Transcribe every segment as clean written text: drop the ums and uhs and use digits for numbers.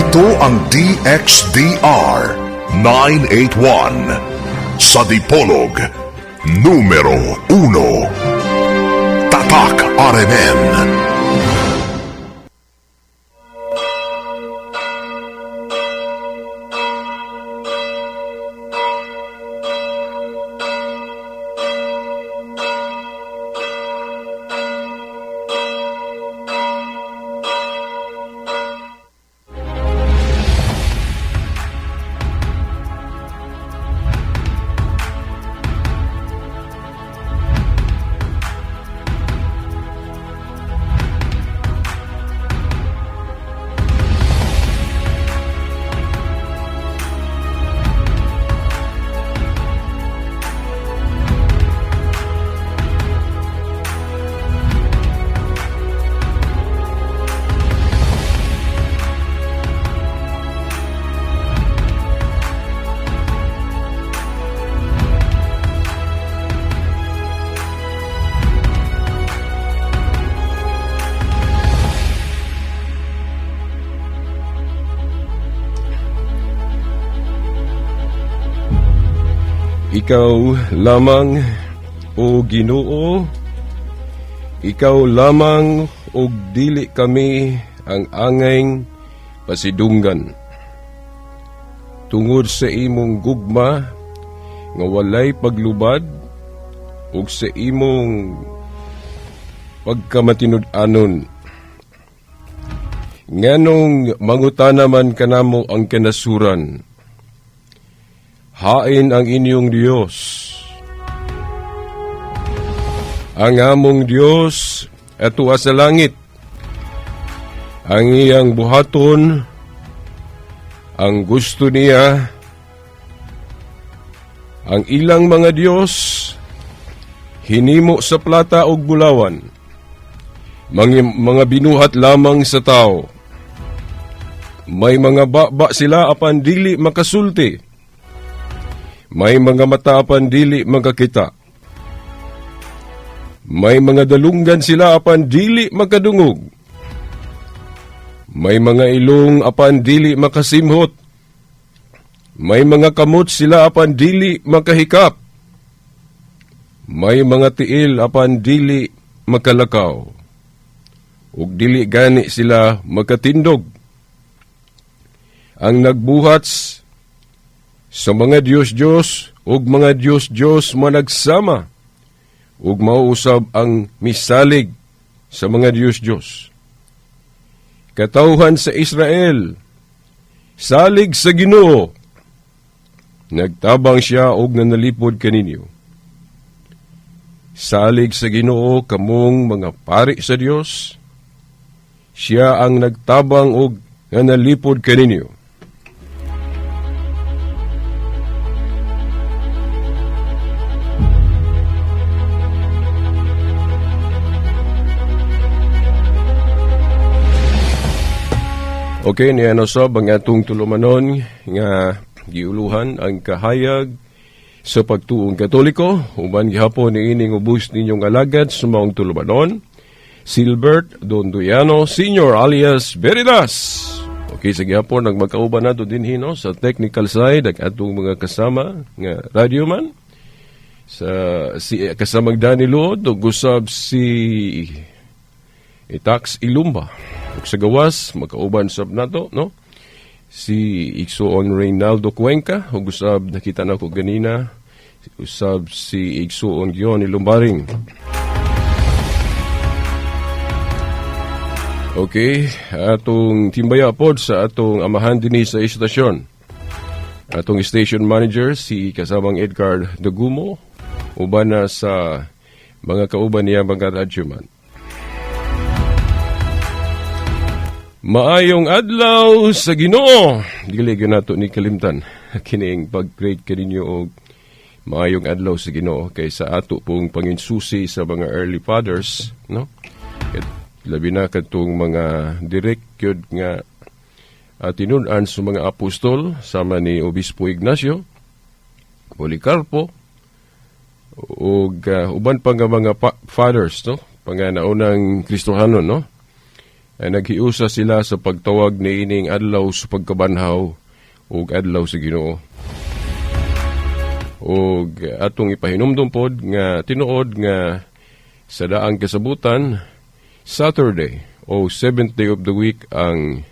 Ito ang DXDR 981 sa Dipolog, numero 1. Tatak RMN. Ikaw lamang, O Ginoo, ikaw lamang og dili kami ang angayng pasidunggan. Tungod sa imong gugma nga walay paglubad ug sa imong pagkamatinud-anon. Nganong mangutana man kanamo ang kanasuran. Hain ang inyong Diyos. Ang among Diyos atua sa langit. Ang iyang buhaton, ang gusto niya, ang ilang mga Diyos, hinimo sa plata o bulawan, mga binuhat lamang sa tao. May mga baba sila apan dili makasulti. May mga mata apan dili makakita. May mga dalunggan sila apan dili makadungog. May mga ilong apan dili makasimhot. May mga kamot sila apan dili makahikap. May mga tiil apan dili makalakaw. Ug dili gani sila makatindog. Ang nagbuhats sa mga Diyos-Diyos ug mga Diyos-Diyos managsama ug mauusab ang misalig sa mga Diyos-Diyos. Katawhan sa Israel, salig sa Ginoo, nagtabang siya og nanalipod kaninyo. Salig sa Ginoo kamong mga pari sa Dios, siya ang nagtabang og nanalipod kaninyo. Okay, niya sob ang atong tulumanon nga giuluhan ang kahayag sa pagtuong Katoliko. Uban gihapon ni ining ubos ninyong alagad sa maong tulumanon, Silbert Donduyano Sr. alias Veritas. Okay, sa gihapon nagmagkauban nato din hino sa technical side ang atong mga kasama nga radyoman. Kasamang Danny Luod o gusab si Itax Ilumba. Ug sa gawas, magkauban sab nato, no? Si Igsoon Reynaldo Cuenca, ug usab nakita na ko ganina, usab si Igsoon Gion Ilumbaring. Okay, atong timbaya pod sa atong amahan dinhi sa istasyon. Atong station manager, si kasamang Edgar Dagumo, uban na sa mga kauban niya mga radyoman. Maayong adlaw sa Ginoo. Dili gyud nato ni kalimtan kining pag-greet kaninyo og maayong adlaw sa Ginoo kay sa ato pong panginsusi sa mga early fathers, no? At labi na kadtong mga direct gyud nga tinun-an sa mga apostol sama ni Obispo Ignacio, Policarpo ug uban pa nga mga fathers, no? Panganaunang Kristohanon, no? ay naghiusa sila sa pagtawag ni ining adlaw sa pagkabanhaw ug adlaw sa Ginoo. Ug atong ipahinumdum pod nga tinuod nga sa daang kasabutan Saturday o 7th day of the week ang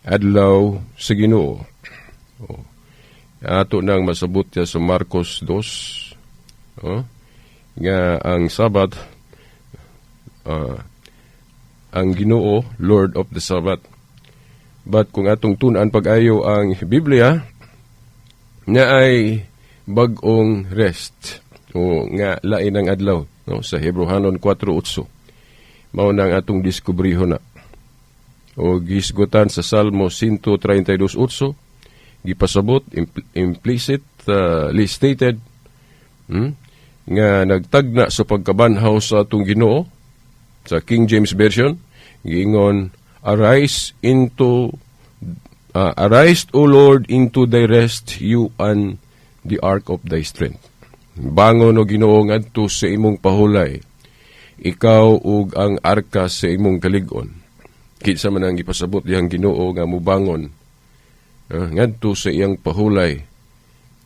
adlaw sa Ginoo. Ato nang masabot ya sa Marcos 2 nga ang Sabat ang Ginoo Lord of the Sabbath. But kung atong tunan pag-ayo ang Biblia na ay bag-ong rest o nga lain ang adlaw sa Hebrehanon 4:8 mao nang atong diskubriho na o gisgutan sa Salmo 132:8 gipasabot implicitly stated nga nagtagna sa pagkabanhaw sa atong Ginoo. Sa King James Version giingon, Arise, O Lord, into thy rest, you and the ark of thy strength. Bangon o Ginoo ngadto sa imong pahulay, ikaw ug ang arka sa imong kalig-on. Kinsa man ang ipasabot diyang Ginoo nga mubangon ngadto sa iyang pahulay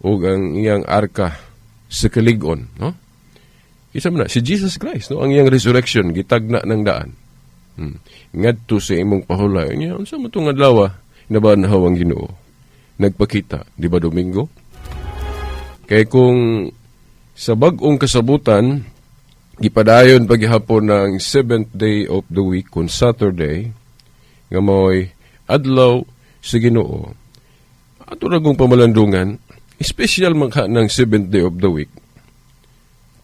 ug ang iyang arka sa kalig-on, no? Kinsa man na si Jesus Christ, no? Ang iyang resurrection gitagna ng daan. Ngadto sa imong pahulay niya unsa mo tong adlaw nabanhaw ang Ginoo. Nagpakita, di ba Domingo? Kay kung sa bag-ong kasabutan gipadayon paghapon ng 7th day of the week on Saturday nga mo'y adlaw sa Ginoo. Ato ra kong pamalandungan, special man ka ng 7th day of the week.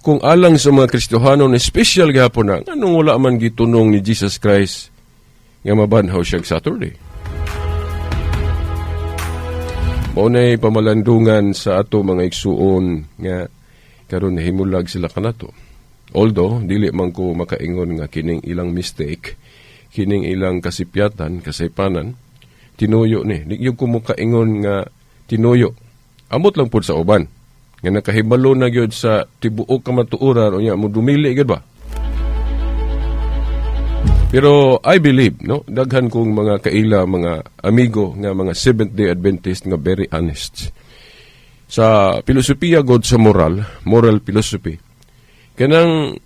Kung alang sa mga Kristohano na special gihapon na, anong wala man gitunong ni Jesus Christ nga mabanhaw siya Saturday? Maunay pamalandungan sa ato mga igsuon nga karon nahimulag sila kanato. Although, dili man ko makaingon nga kining ilang mistake, kining ilang kasipyatan, kasaypanan, tinuyo ni. Di yung ko makaingon nga tinuyo. Amot lang po sa uban. Nga nakahibalo na gyud sa tibuok kamatuoran o niya mo dumili gyud ba? Pero I believe, no, daghan kong mga kaila, mga amigo nga mga Seventh-day Adventist nga very honest. Sa filosofiya god sa moral philosophy, kanang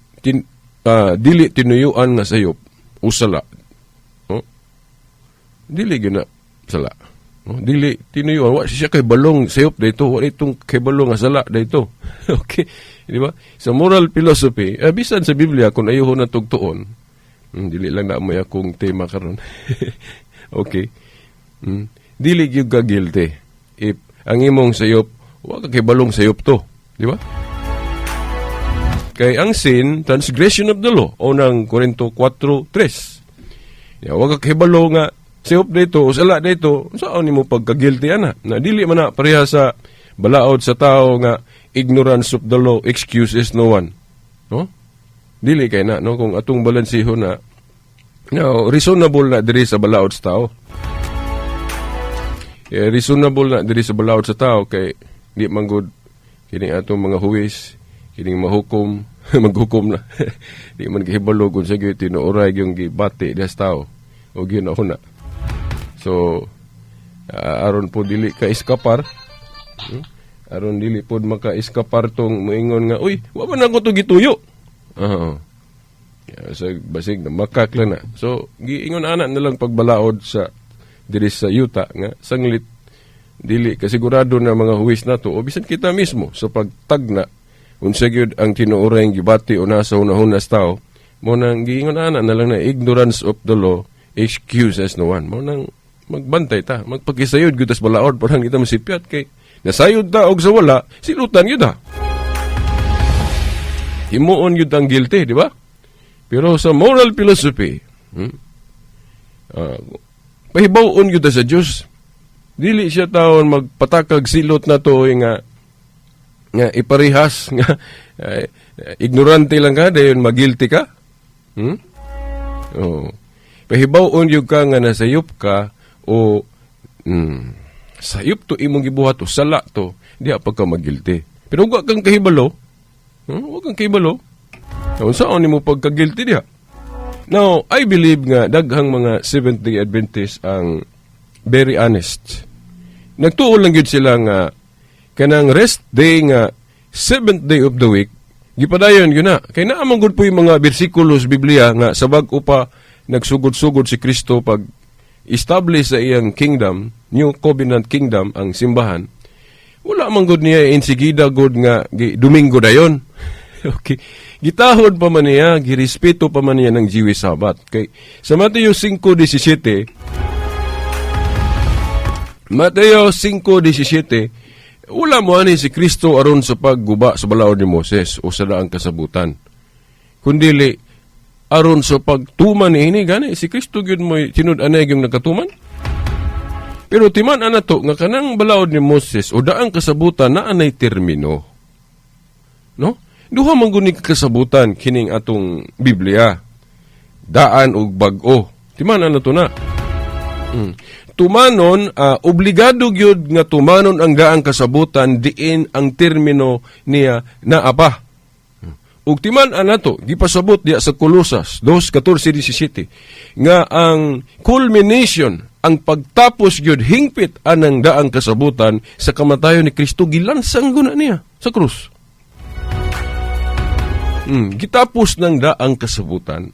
dili tinuyuan nga sayop usala. No? Dili gyud na sala. Dili tinuyuan wa siya kay balong sayop dayto, wa itong kay balong nga sala dayto. Okay, di ba? Sa moral philosophy, bisan sa Biblia kung ayuho na tugtuon, dili lang na mo akong tema karon. Okay. Dili gyud ka guilty if ang imong sayop wa ka kay balong sayop to, di ba? Kay ang sin transgression of the law o nang Korinto 4:3. Ya wa ka kay balong nga sayop dito o sala dito, saan nimo pagka-guilty ana? Na dili man na pareha sa balaod sa tao nga ignorance of the law excuses no one. No? Dili kay na, no, kung atong balansiho na no, reasonable na diri sa balaod sa tao. Reasonable na diri sa balaod sa tao kay di man gud kining atong mga huwis, kining mahukom, maghukom na. Di man gihibalo kung sa gyud tinuoray yung gibati diha sa tao o ginahuna. So aron po dili ka iskapar. Aron dili pod maka-iskapar tong moingon nga, uy, wa man ako to gituyo. So, basig na makakla na. So, giingon ana na lang pagbalaod sa diri sa yuta nga sanglit dili kasigurado na mga huwis nato o bisan kita mismo sa pagtagna unsa gyud ang tinuoray gibati o nasa hunahuna sa tao mo nang giingon ana na lang na ignorance of the law excuses no one. Mo nang magbantay ta, magpakisayod gyud tas balaod parang kita masipyat kay nasayod ta og sa wala silutan gyud ha. Himuon yun ang guilty, di ba? Pero sa moral philosophy, pahibawon yun sa Diyos. Dili siya taon magpatakag silot na to nga iparihas, nga ignorante lang ka, dayon mag-guilty ka. Pahibawon yun ka nga nasayop ka o sayop to imong gibuhat o sala to, di pa ka mag-guilty. Pero huwag kang kahibalo, huwag kang kahibalo. Kung saan mo pagka-guilty diha? Now, I believe nga daghang mga Seventh-day Adventists ang very honest. Nagtuo lang yun sila nga kanang rest day nga 7th day of the week, gipadayon yun na. Kaya naamang good po yung mga bersikulos Biblia nga sa bag-o pa nagsugod-sugod si Kristo pag establish sa iyang kingdom, New Covenant Kingdom, ang simbahan. Wala man good niya insigida good nga Domingo dayon. Okay. Gitahod pa man niya, girespeto pa man niya ng Jewish Sabbath. Okay. Sa Mateo 5:17, wala mo ani si Kristo aron sa pagguba sa balaod ni Moses o sa daang kasabutan. Kundili aron sa pagtuman ini gani si Kristo gyud mo tinud-anay yung nakatuman. Pero timan ana to nga kanang balaod ni Moses o daang kasabutan na anay termino. No? Duha man guni kasabutan kining atong Biblia. Daan ug bag-o. Timan ana to na. Tumanon, obligado gyud nga tumanon ang daang kasabutan diin ang termino niya na apa. Ug timan anato gipasabot diya sa Colosas 2:14-17 nga ang culmination, ang pagtapos gyud hingpit anang daang kasabutan sa kamatayon ni Kristo gilansang guna niya sa krus. Gitapos ng daang kasabutan.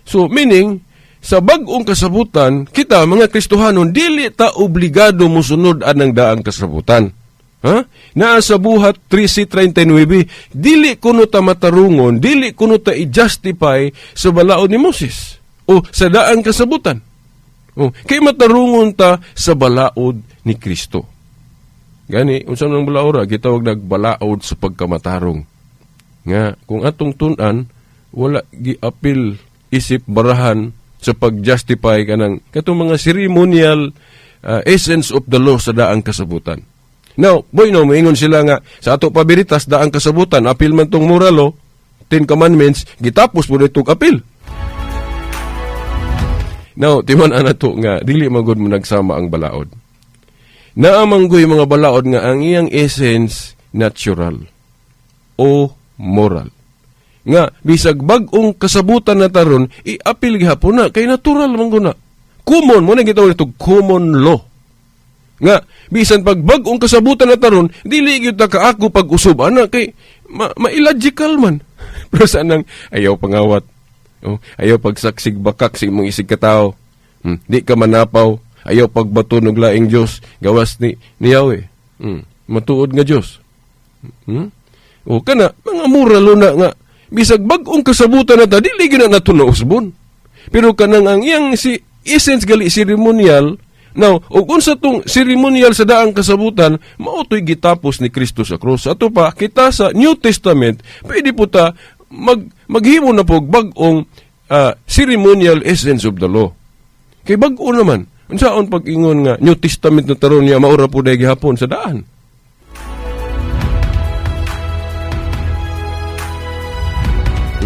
So meaning sa bag-ong kasabutan, kita mga Kristohanon dili ta obligado mosunod anang daang kasabutan. Ha? Naa sa buhat 13:39, dili kuno ta matarungon, dili kuno ta i-justify sa balaod ni Moses o sa daang kasabutan. Kay matarungon ta sa balaod ni Kristo. Gani, unsa nang balaod gitawag nagbalaod sa pagkamatarong. Nga kung atong tun-an wala gi-apil isip barahan sa pag-justify kanang katong mga ceremonial essence of the law sa daang kasabutan. Now, boy no, maingon sila nga sa ato pabiritas daang kasabutan, apil man tong moral law, 10 commandments, gitapos mo itong apil. Now, timan ana to nga dili magud mo nagsama ang balaod. Naamanggoy mga balaod nga ang iyang essence natural o moral. Nga, bisag bag-ong kasabutan na taron, i-apil gihapon na, kay natural man guna. Common, mo na gitawag ito, common law. Nga, bisan pag bag-ong kasabutan na taron, dili gyud ta kaako pag-usub, ana, kay ma-illogical man. Pero saan nang ayaw pangawat, ayaw pagsaksig bakak sa imong isig katao, di ka manapaw, ayaw pagbato ng laing Diyos, gawas ni Yahweh. Matuod nga Diyos. O kana, mga moral na nga, bisag bag-ong kasabutan na ta, dili gyud na nato nausbon. Pero kanang ang iyang si essence gali ceremonial, now, ug unsa tong ceremonial sa daang kasabutan, mao toy gitapos ni Kristo sa krus. Ato pa kita sa New Testament, pwede po ta maghimo na pog bag-ong ceremonial essence of the law. Kay bag-o naman, unsaon pag-ingon nga New Testament na taron niya maura po dahil gihapon sa daan.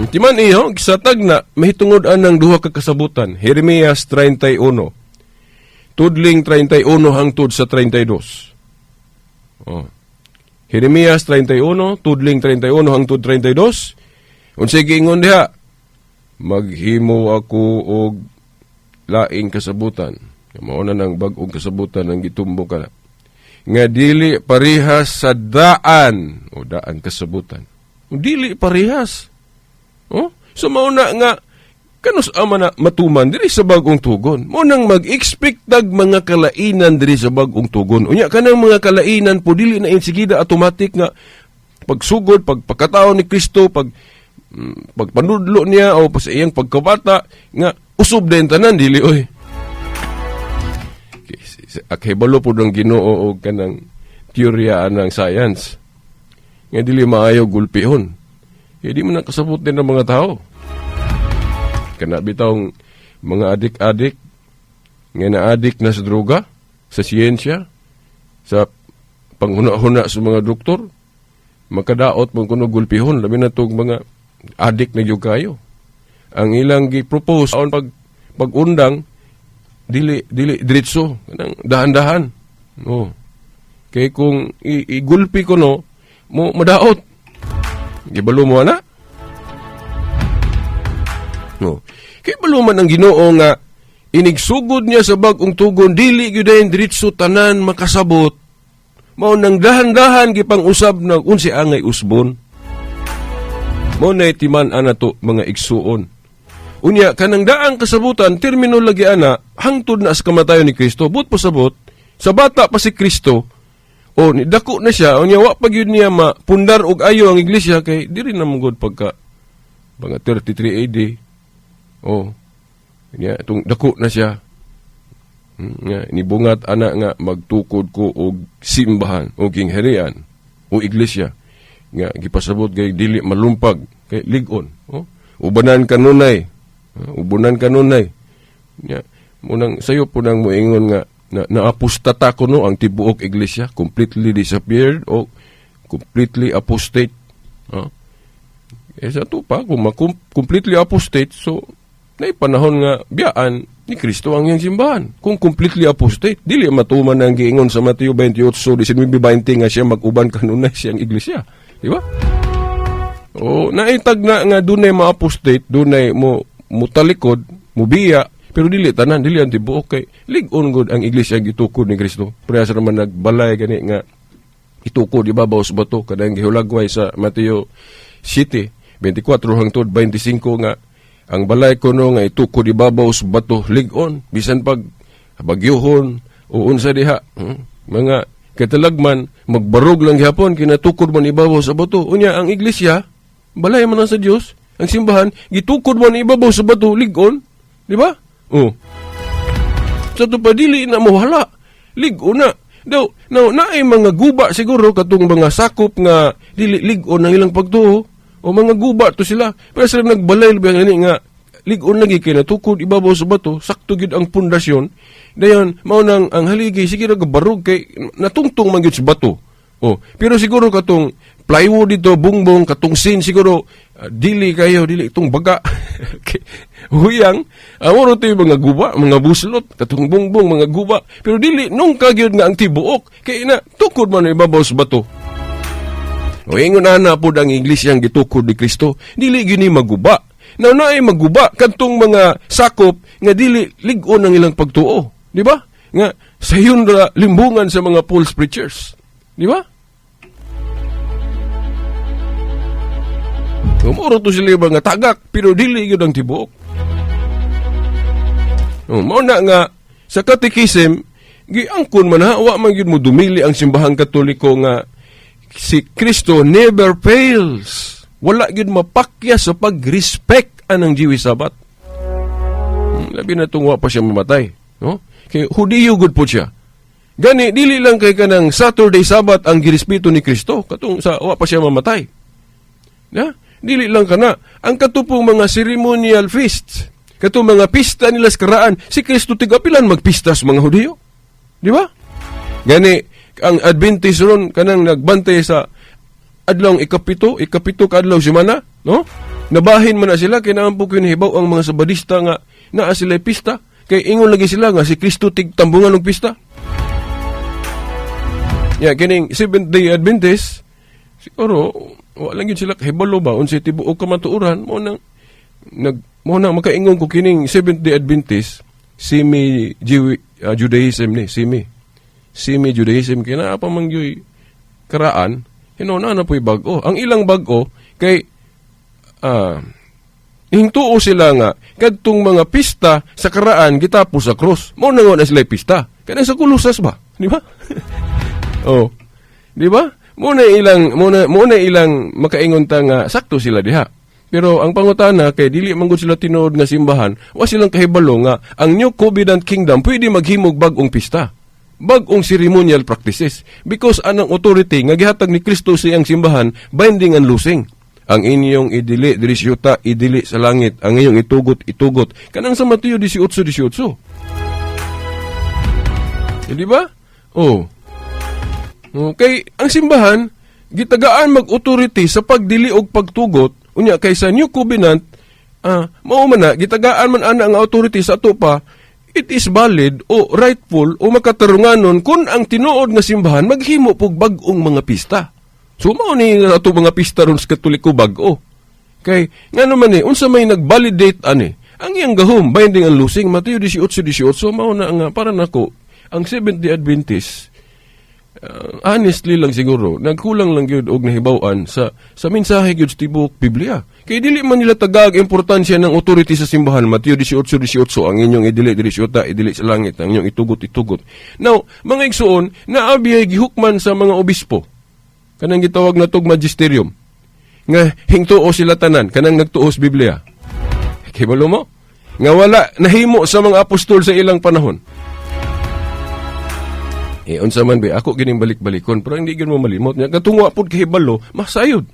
Timan iyo, sa tagna, mahitungod ang duha ka kasabutan. Jeremias 31. Tudling 31 hangtod sa 32. Jeremias 31, tudling 31 hangtod 32. Unsay giingon diha? Maghimo ako og laing kasabutan. Mao na nang bag-ong kasabutan ang gitumbo ka. Nga dili parehas sa daan o daan kasabutan. Dili parehas. So mauna nga kanus ama na matuman diri sa bag-ong tugon. Mo nang mag-expect dag mga kalainan diri sa bag-ong tugon. Unya kanang mga kalainan po dili na insigida automatic nga pagsugod, pagpakatao ni Kristo, pagpanudlo niya o sa iyang pagkabata nga usob din tanan dili oy. Akibalo po ng Ginoo og kanang teorya ng science. Nga dili maayo gulpihon. Hindi mo nakasabot din ng mga tao. Kana bitawng mga adik-adik, nga na-adik na sa droga, sa siyensya, sa panghuna-huna sa mga doktor, makadaot mong kuno gulpihon, labi na itong mga adik na yung kayo. Ang ilang gi-propose on pag-undang, dili diretso, dahan-dahan. Kaya kung igulpi ko no, mo madaot. Gibalo mo na? Kay baluman ang Ginoo nga inigsugod niya sa bag-ong tugon, dili gyud dayon diretso tanan makasabot. Mao nang dahan-dahan gipang usab na unsi angay usbon. Mao na itiman ana to mga igsuon. Unya kanang daang kasabutan termino lagi ana hangtod na sa kamatayon ni Kristo. But pasabot sa bata pa si Kristo o dako na siya, unya wa pa gyud niya mapundar og ayo ang iglesia kay diri na mugod pagka mga 33 AD. Unya itong dako na siya. Nga nibungat ana nga magtukod ko og simbahan o kingharian o iglesia nga gipasabot kay dili malumpag kay ligon. Ubanan kanunay. Ubunan kanunay. Nya munang sayo po nang moingon nga naapostata ko no ang tibuok iglesia, completely disappeared o completely apostate. Sa to pa, kung completely apostate, so na panahon nga biyaan ni Kristo ang iyang simbahan. Kung completely apostate, dili matuman ang giingon sa Mateo 28:19-20 nga siya mag-uban kanunay siyang iglesia. Di ba? O naitag na nga dunay ma-apostate, dunay mo mutalikod, mubiya, pero dili tanan, dili ang tibuok kay lig-on gud ang iglesia gitukod ni Kristo. Parehas naman nagbalay gani nga itukod ibabaw sa bato kadang gihulagway sa Mateo 7:24 hangtod 25 nga ang balay kuno nga itukod ibabaw sa bato lig-on bisan pag bagyohon o unsa diha. Mga katalagman magbarog lang gihapon kinatukod man ibabaw sa bato. Unya ang iglesia balay man sa Dios, ang simbahan gitukod man ibabaw sa bato lig-on, di ba? Sa tupadili na mohala, lig-on na. Daw, naay mga guba siguro katong mga sakop nga dili lig-on ang ilang pagtuo o mga guba to sila. Pero sila nagbalay biya ngani nga lig-on lagi kay natukod ibabaw sa bato, sakto gid ang pundasyon. Dayon mao nang ang haligi sige ra gabarog kay natungtong man gyud sa bato. Pero siguro katong plywood dito, bungbong, katong sin siguro dili kayo, dili itong baga. Huyang, amoro to yung mga guba, mga buslot, katong bungbong, mga guba. Pero dili, nung kagyod nga ang tibuok, kaya na, tukod man ang ibabaw sa bato. Ingon na po ang iglesia ang gitukod ni Kristo, dili gini maguba. Na ay maguba, kantong mga sakop, nga dili lig-on ang ilang pagtuo. Di ba? Nga, sayon na limbungan sa mga false preachers. Di ba? Umuro to sila mga tagak, pero dili yun ang tibuok. Mauna nga, sa katekism, giangkon man wa man yun mo dumili ang simbahang katoliko nga si Kristo never fails. Wala yun mapakya sa pag-respect anang Jewish Sabbath. Labi na itong wa pa siya mamatay. No? Kaya Hudiyo good po siya. Gani, dili lang kay kanang Saturday Sabbath ang girespeto ni Kristo, katong sa wa pa siya mamatay. Na? Dili lang kana. Ang katupong mga ceremonial feasts, katong mga pista nila sa karaan, si Kristo tigapilan magpista sa mga Hudiyo. Di ba? Gani, ang Adventist ron, kanang nagbantay sa adlong ikapito ka adlaw semana, no? Nabahin man na sila, kinaang po kinihibaw ang mga sabadista nga naa sila pista, kay ingon lagi sila nga si Kristo tigtambungan ng pista. Kining Seventh-day Adventist, siguro, wala lang yun sila kahibalo ba unsay tibuok ka matuuran mo nang makaingon ko kining Seventh-day Adventist Judaism ni semi Judaism kina apa man gyoy karaan hinuna na po'y bag-o ang ilang bag-o kay hingtuo sila nga kadtong mga pista sa karaan gitapos sa cross mo na nga sila pista kanang sa kulusas ba di ba di ba Muna ilang makaingon ta nga sakto sila diha. Pero ang pangutana kay dili man gud sila tinuod nga simbahan, wa silang kahibalo nga ang New Covenant Kingdom pwede maghimog bag-ong pista, bag-ong ceremonial practices because anang authority nga gihatag ni Kristo sa iyang simbahan binding and loosing. Ang inyong idili diri syuta idili sa langit, ang inyong itugot kanang sa Mateo 18:18. Di ba? Okay, ang simbahan, gitagaan mag-authority sa pagdili og pagtugot, unya kaysa New Covenant, mao man na, gitagaan man ana ang authority sa ato pa, it is valid o rightful o makatarunganon kung ang tinuod nga simbahan maghimo pog bag-ong mga pista. So, mao ni ato mga pista ron sa Katoliko bag-o. Kay, nga naman unsa may nag-validate ani, ang iyang gahom, binding and loosing, Mateo 18:18, mao na nga, para nako, ang Seventh-day Adventist, honestly lang siguro, nagkulang lang yun og nahibawan sa mensahe yun sa tibok Biblia. Kaya dili man nila tagag importansya ng authority sa simbahan. Mateo 18:18, ang inyong idili syuta, idili sa langit, ang inyong itugot. Now, mga igsuon, naabiyay gihukman sa mga obispo. Kanang gitawag na tog magisterium. Nga hingtuo sila tanan, kanang nagtuo sa Biblia. Kibalo mo? Nga wala nahimo sa mga apostol sa ilang panahon. Unsa man ba, ako gining balik-balikon, pero hindi gyud mo malimot nya katungwa pud kahibalo, masayod.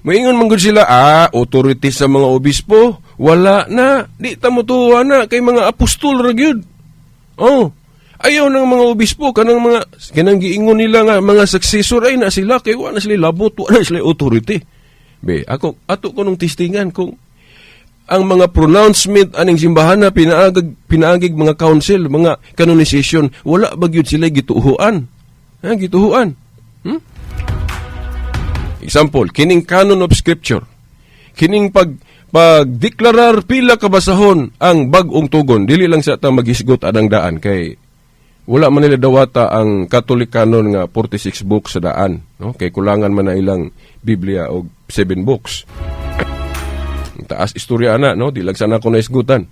Moingon man gud sila, authority sa mga obispo, wala na, di ta motuwa na kay mga apostol ra gyud. Ayaw ng mga obispo kanang giingon nila nga mga successor ay na sila kay wala na sila labot, wala na sila authority. Ato ko nung testingan kung ang mga pronouncement aning simbahan na pinaagig mga council, mga canonization, wala ba gyud sila gituhuan? Gituhuan. Example, kining canon of scripture. Kining pagdeklarar pila kabasahon ang bag-ong tugon, dili lang sa ta maghisgot anang daan kay wala man nila dawata ang Catholic canon nga 46 books sa daan, no? Kay kulangan man na ilang Biblia og 7 books. Taas istorya ana, no? Di lang sana ko naisgutan.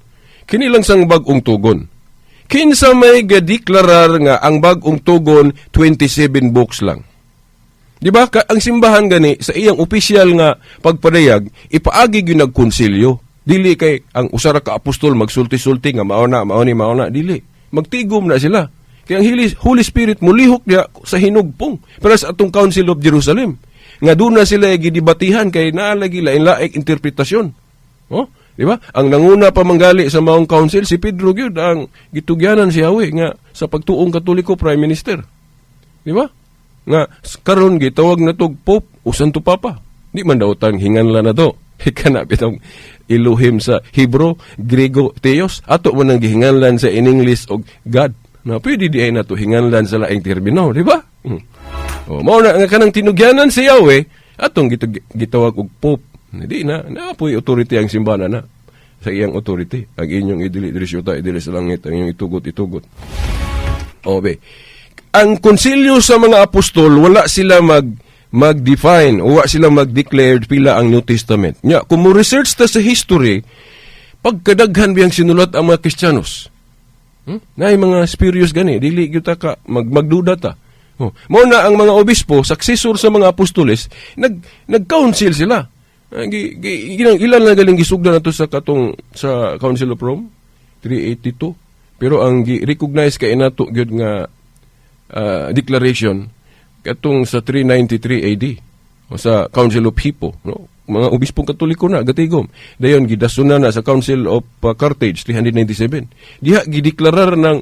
Kini lang sang bag-ong tugon. Kinsa may gadeklarar nga ang bag-ong tugon 27 books lang. Di ba? Ang simbahan gani sa iyang opisyal nga pagpadayag, ipaagi gyud nagkonsilyo. Dili kay ang usara ka apostol magsulti-sulti nga mauna, dili. Magtigom na sila. Kaya ang Holy Spirit mulihok niya sa hinugpong. Pero sa atong Council of Jerusalem, nga doon na sila gidibatihan kay naalagi lain-laik interpretasyon. Di ba? Ang nanguna pa manggali sa maong council, si Pedro gyud ang gitugyanan si Yahweh nga sa pagtuong Katoliko Prime Minister. Di ba? Nga karon gitawag na tog Pope o Santo Papa. Di man daw tang hinganlan na to. Kana bitong Elohim sa Hebro, Grego, Theos, ato man ang gihinganlan sa in English og God. Na pwede di ay nato hinganlan sa laing termino, di ba? Mao na nga kanang tinugyanan si Yahweh, atong gitawag og Pope. Hindi na apoy authority ang simbahan na sa iyang authority. Ang inyong idili syuta, idili sa langit, ang inyong itugot. Ang konsilyo sa mga apostol, wala sila mag-define o wala sila mag-declare pila ang New Testament. Kung mo research ta sa history, pagkadaghan biyang sinulat ang mga Kristiyanos. Na mga spurious gani, dili kita ka magduda ta. Mao na ang mga obispo, successor sa mga apostoles, nag-council sila. Ilan na galing gisugdan nato sa Council of Rome 382, pero ang recognize kay nato gyud nga declaration katong sa 393 AD o sa Council of Hippo, no? Mga obispong Katoliko na gatigom. Dayon gidasuna na sa Council of Carthage 397. Diha gideklarar ng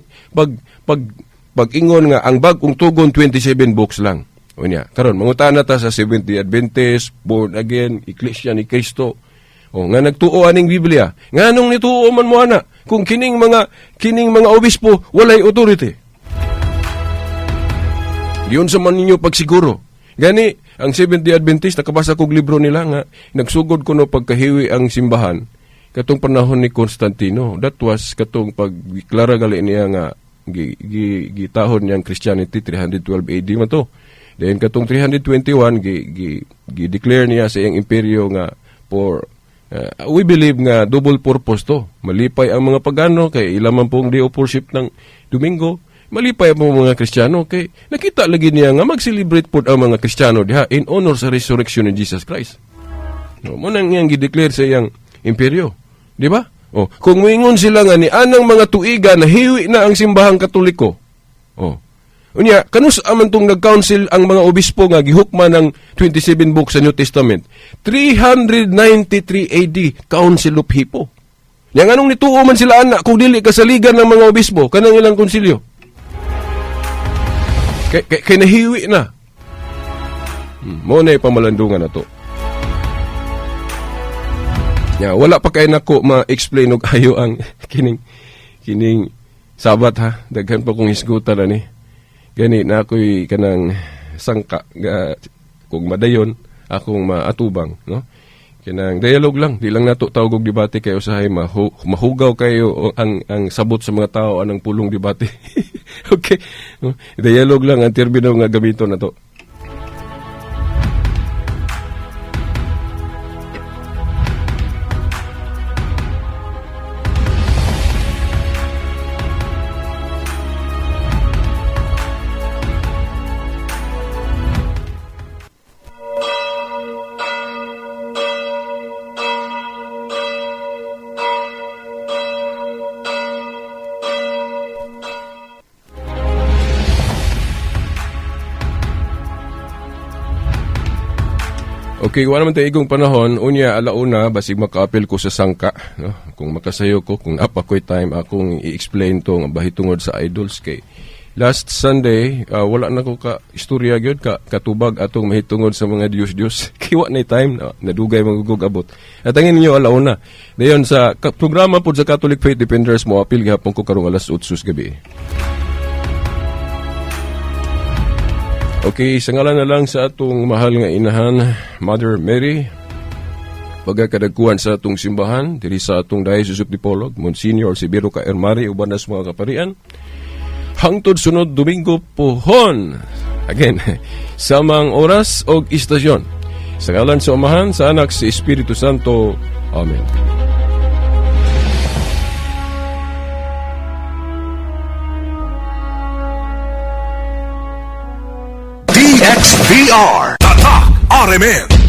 pag-ingon nga ang bag-ong tugon 27 books lang. O niya, karon mangutan na ta sa Seventh-day Adventist, born again, Iglesia ni Cristo. O nga nagtuo aning Biblia. Nganong nituo man mo ana kung kining mga obispo walay authority. Diyon sa man ninyo pagsiguro. Gani ang Seventh-day Adventist nakabasa kog libro nila nga nagsugod kuno pagkahiwi ang simbahan katong panahon ni Constantino. That was katong pagdeklara gali niya nga gitahon niyang Christianity 312 AD man to. Then katong 321 gi-declare niya sa iyang imperyo nga for we believe nga double purpose to. Malipay ang mga pagano kay ilaman pong day of worship ng Domingo. Malipay ang mga Kristiyano kay nakita lagi niya nga mag-celebrate pod ang mga Kristiyano diha in honor sa resurrection ni Jesus Christ. No, mo nang iyang gi-declare sa iyang imperyo, di ba? Kung moingon sila nga ni anang mga tuiga na hiwi na ang simbahang Katoliko. Unya, kanus aman tong nag-council ang mga obispo nga gihukman ng 27 books sa New Testament. 393 AD, Council of Hippo. Yang anong nituo man sila anak kung dili kasaligan ng mga obispo kanang ilang konsilyo. Kay nahiwi na. Mo na pamalandungan na to. Wala pa kay nako ma-explain og ayo ang kining sabat ha. Daghan pa kong hisgutan na ni. Gani na ako'y kanang sangka kung madayon akong maatubang, no? Kinang dialogue lang, di lang nato tawag og debate kayo usahay mahugaw kayo ang sabot sa mga tao anang pulong debate. Okay. Dialogue lang ang termino nga gamiton nato. Okay, wala man tayo igong panahon, unya alauna, basig maka-appeal ko sa sangka. No? Kung makasayo ko, kung apa ko'y time, akong i-explain to nga bahitungod sa idols kay last Sunday, wala na ko ka-istorya gyud katubag atong mahitungod sa mga Diyos-Diyos. Kiwa na time, nadugay magugog abot. At angin ninyo alauna. Dayon sa programa po sa Catholic Faith Defenders mo, apil gihapon ko karong alas 8 gabi. Okay, sa ngalan na lang sa atong mahal nga inahan, Mother Mary, pagkakadagkuhan sa atong simbahan, diri sa atong Diocese of Dipolog, Monsignor Sibiro Ka Ermari, uban na sa mga kaparian, hangtod sunod Domingo pohon. Again, samang oras o istasyon. Sa ngalan sa Amahan, sa Anak, sa Espiritu Santo. Amen. DXVR Tatak RMN